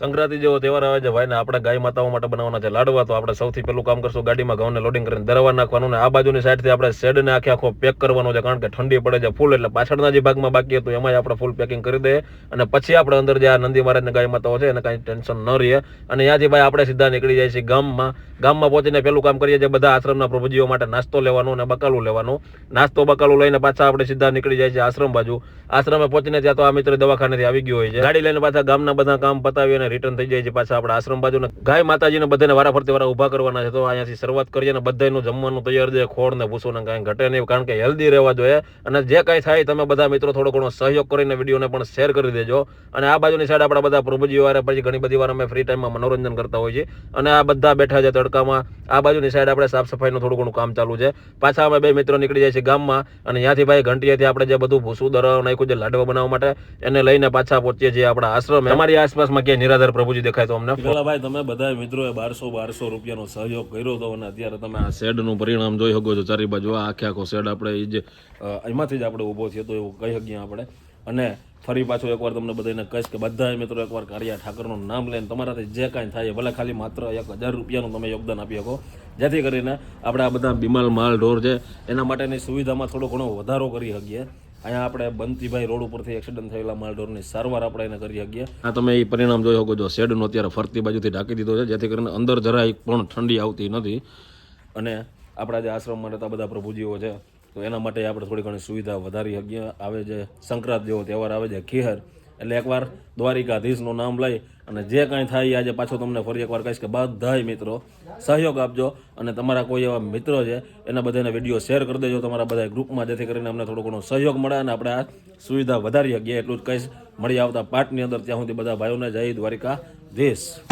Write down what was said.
સંક્રાંતિ જેવો તહેવાર આવે છે ભાઈ ને આપણે ગાય માતાઓ માટે બનાવવાના છે લાડવા. તો આપણે સૌથી પહેલું કામ કરશું, ગાડીમાં ઘઉંને લોડિંગ કરીને દરવા નાખવાનું ને આ બાજુની સાઈડથી આપણે શેડને આખો પેક કરવાનો છે, કારણ કે ઠંડી પડે છે ફૂલ. એટલે પાછળના જે ભાગમાં બાકી હતું એમાં આપણે ફૂલ પેકિંગ કરી દઈએ અને પછી આપણે અંદર જે આ નંદી મહારાજને ગાય માતાઓ છે એને કાંઈ ટેન્શન ન રહે. અને ત્યાંથી ભાઈ આપણે સીધા નીકળી જાય છે ગામમાં પહોંચીને પેલું કામ કરીએ છીએ બધા આશ્રમના પ્રભુજીઓ માટે નાસ્તો લેવાનો અને બકાલું લેવાનું. નાસ્તો બકાલું લઈને પાછા આપણે સીધા નીકળી જાય છે આશ્રમ બાજુ. આશ્રમે પહોંચીને ત્યાં તો આ મિત્ર દવાખાનેથી આવી ગયો હોય છે. ગાડી લઈને પાછા ગામના બધા કામ પતાવી અને રિટર્ન થઈ જાય છે પાછા આપણે આશ્રમ બાજુ. ગાય માતાજીને બધાને વારા ફરતી વારા ઉભા કરવાના છે. તો અહીંયાથી શરૂઆત કરીએ ને બધાનું જમવાનું તૈયાર છે, ખોળ ને ભૂસો ને કાંઈ ઘટે નહીં, કારણ કે હેલ્ધી રહેવા જોઈએ. અને જે કાંઈ થાય તમે બધા મિત્રો થોડો ઘણો સહયોગ કરીને વિડીયોને પણ શેર કરી દેજો. અને આ બાજુની સાઈડ આપણા બધા પ્રભુજીઓ વારે પછી ઘણી બધી વાર અમે ફ્રી ટાઈમમાં મનોરંજન કરતા હોઈએ છીએ. અને આ બધા બેઠા છે તડકામાં. આ બાજુની સાઈડ આપણે સાફ સફાઈનું થોડું ઘણું કામ ચાલુ છે. પાછા અમે બે મિત્રો નીકળી જાય છે ગામમાં અને ત્યાંથી ભાઈ ઘંટીએથી આપણે જે બધું ભૂસું દરવા નાખ્યું છે લાડવા બનાવવા માટે એને લઈને પાછા પહોંચીએ છીએ આપણા આશ્રમે. અમારી આસપાસમાં ક્યાંય નિરાધાર પ્રભુજી દેખાય તો અમને પેલા ભાઈ તમે બધા મિત્રોએ 1200 રૂપિયાનો સહયોગ કર્યો હતો અને અત્યારે તમે આ શેડનું પરિણામ જોઈ શકો છો. ચારી બાજુ આખો શેડ આપણે જે એમાંથી જ આપણે ઊભો થયો તો એવું કહી શકીએ આપણે. અને ફરી પાછું એકવાર તમને બધાને કહીશ કે બધા મિત્રો એકવાર કાળિયા ઠાકરનું નામ લઈને તમારાથી જે કાંઈ થાય ભલે ખાલી માત્ર 1000 રૂપિયાનું તમે યોગદાન આપી શકો, જેથી કરીને આપણે આ બધા બીમાર માલ ઢોર છે એના માટેની સુવિધામાં થોડો ઘણો વધારો કરી શકીએ. અહીંયા આપણે બંતીભાઈ રોડ ઉપરથી એક્સિડન્ટ થયેલા માલઢોરની સારવાર આપણે એને કરી શકીએ. આ તમે એ પરિણામ જોઈ શકો છો. શેડનો અત્યારે ફરતી બાજુથી ઢાંકી દીધો છે, જેથી કરીને અંદર જરાય પણ ઠંડી આવતી નથી. અને આપણા જે આશ્રમમાં રહેતા બધા પ્રભુજીઓ છે તો એના માટે આપણે થોડી ઘણી સુવિધા વધારી શકીએ. આવે છે સંક્રાંત જેવો તહેવાર આવે છે ખીહર, એટલે એકવાર દ્વારિકાધીશનું નામ લઈ અને જે કાંઈ થાય આજે પાછો તમને ફરી એકવાર કહીશ કે બધાય મિત્રો સહયોગ આપજો. અને તમારા કોઈ એવા મિત્રો છે એના બધાને વિડીયો શેર કરી દેજો તમારા બધા ગ્રુપમાં, જેથી કરીને અમને થોડો ઘણો સહયોગ મળે અને આપણે આ સુવિધા વધારી શકીએ. એટલું જ કહીશ. મળી આવતા પાઠની અંદર, ત્યાં સુધી બધા ભાઈઓને જય દ્વારિકાધીશ.